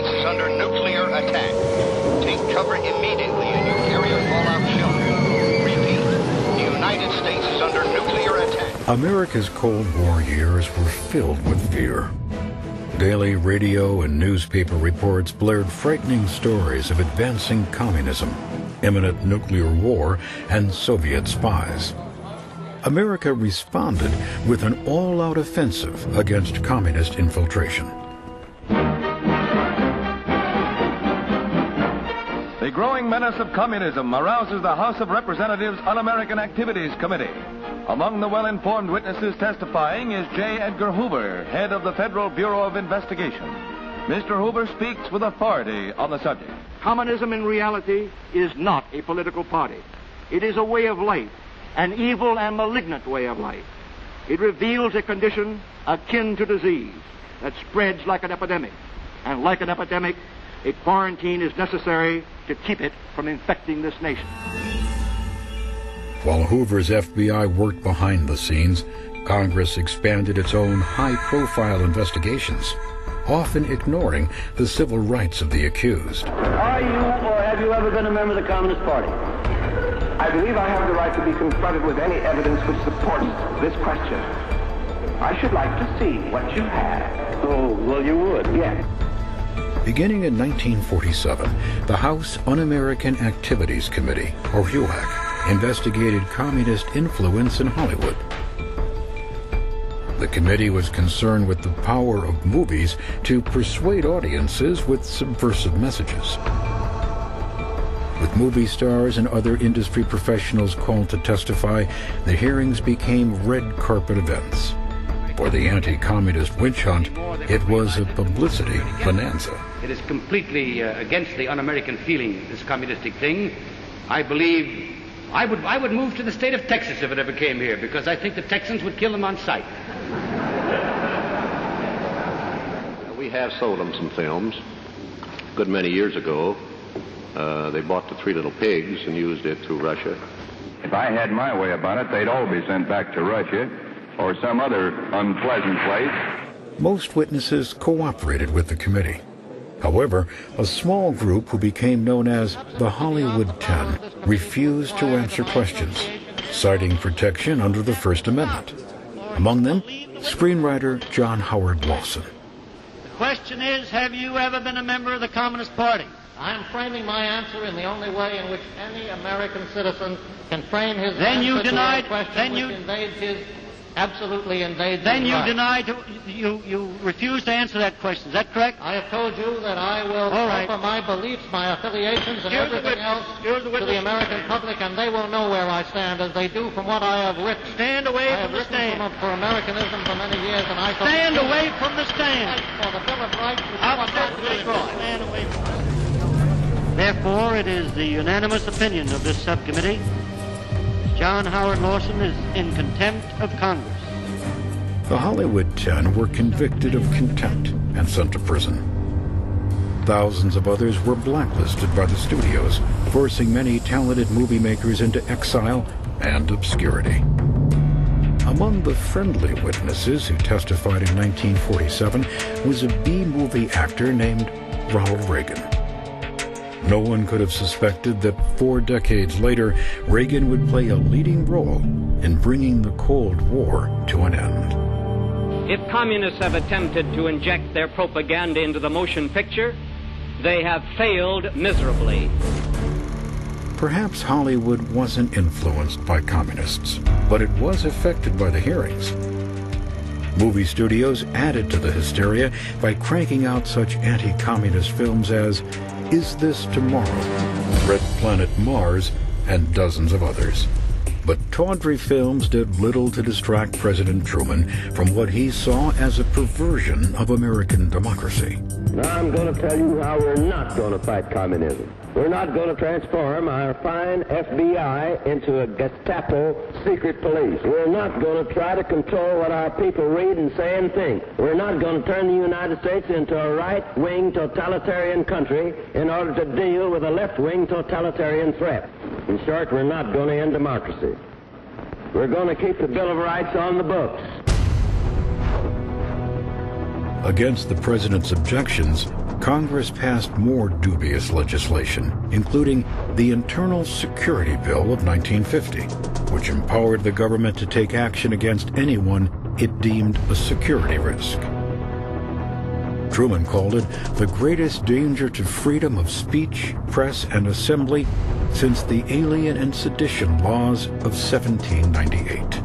States is under nuclear attack. Take cover immediately in your area fallout shelter. Repeat, the United States is under nuclear attack. America's Cold War years were filled with fear. Daily radio and newspaper reports blared frightening stories of advancing communism, imminent nuclear war, and Soviet spies. America responded with an all-out offensive against communist infiltration. The growing menace of communism arouses the House of Representatives Un-American Activities Committee. Among the well-informed witnesses testifying is J. Edgar Hoover, head of the Federal Bureau of Investigation. Mr. Hoover speaks with authority on the subject. Communism in reality is not a political party. It is a way of life, an evil and malignant way of life. It reveals a condition akin to disease that spreads like an epidemic. And like an epidemic, a quarantine is necessary to keep it from infecting this nation. While Hoover's FBI worked behind the scenes, Congress expanded its own high-profile investigations, often ignoring the civil rights of the accused. Are you or have you ever been a member of the Communist Party? I believe I have the right to be confronted with any evidence which supports this question. I should like to see what you have. Oh, well, you would. Yes. Beginning in 1947, the House Un-American Activities Committee, or HUAC, investigated communist influence in Hollywood. The committee was concerned with the power of movies to persuade audiences with subversive messages. With movie stars and other industry professionals called to testify, the hearings became red carpet events. For the anti-communist witch hunt, it was a publicity bonanza. It is completely against the un-American feeling, this communistic thing. I believe I would move to the state of Texas if it ever came here, because I think the Texans would kill them on sight. We have sold them some films a good many years ago. They bought the Three Little Pigs and used it through Russia. If I had my way about it, they'd all be sent back to Russia or some other unpleasant place. Most witnesses cooperated with the committee. However, a small group who became known as the Hollywood 10 refused to answer questions, citing protection under the First Amendment. Among them, screenwriter John Howard Lawson. The question is, have you ever been a member of the Communist Party? I am framing my answer in the only way in which any American citizen can frame his then answer you denied, to a question then which you, invades his, absolutely invades then his you right. denied, you refused to answer that question. Is that correct? I have told you that I will offer my beliefs, my affiliations, and everything else to the American public, and they will know where I stand, as they do from what I have written. Stand away from the stand. For Americanism for many years, and I stand away from the stand. For the Bill of Rights, which stand away from the stand. Therefore, it is the unanimous opinion of this subcommittee that John Howard Lawson is in contempt of Congress. The Hollywood 10 were convicted of contempt and sent to prison. Thousands of others were blacklisted by the studios, forcing many talented movie makers into exile and obscurity. Among the friendly witnesses who testified in 1947 was a B-movie actor named Ronald Reagan. No one could have suspected that 4 decades later, Reagan would play a leading role in bringing the Cold War to an end. If communists have attempted to inject their propaganda into the motion picture, they have failed miserably. Perhaps Hollywood wasn't influenced by communists, but it was affected by the hearings. Movie studios added to the hysteria by cranking out such anti-communist films as Is This Tomorrow?, Red Planet Mars, and dozens of others. But tawdry films did little to distract President Truman from what he saw as a perversion of American democracy. Now I'm going to tell you how we're not going to fight communism. We're not going to transform our fine FBI into a Gestapo secret police. We're not going to try to control what our people read and say and think. We're not going to turn the United States into a right-wing totalitarian country in order to deal with a left-wing totalitarian threat. In short, we're not going to end democracy. We're going to keep the Bill of Rights on the books. Against the president's objections, Congress passed more dubious legislation, including the Internal Security Bill of 1950, which empowered the government to take action against anyone it deemed a security risk. Truman called it the greatest danger to freedom of speech, press, and assembly since the Alien and Sedition laws of 1798.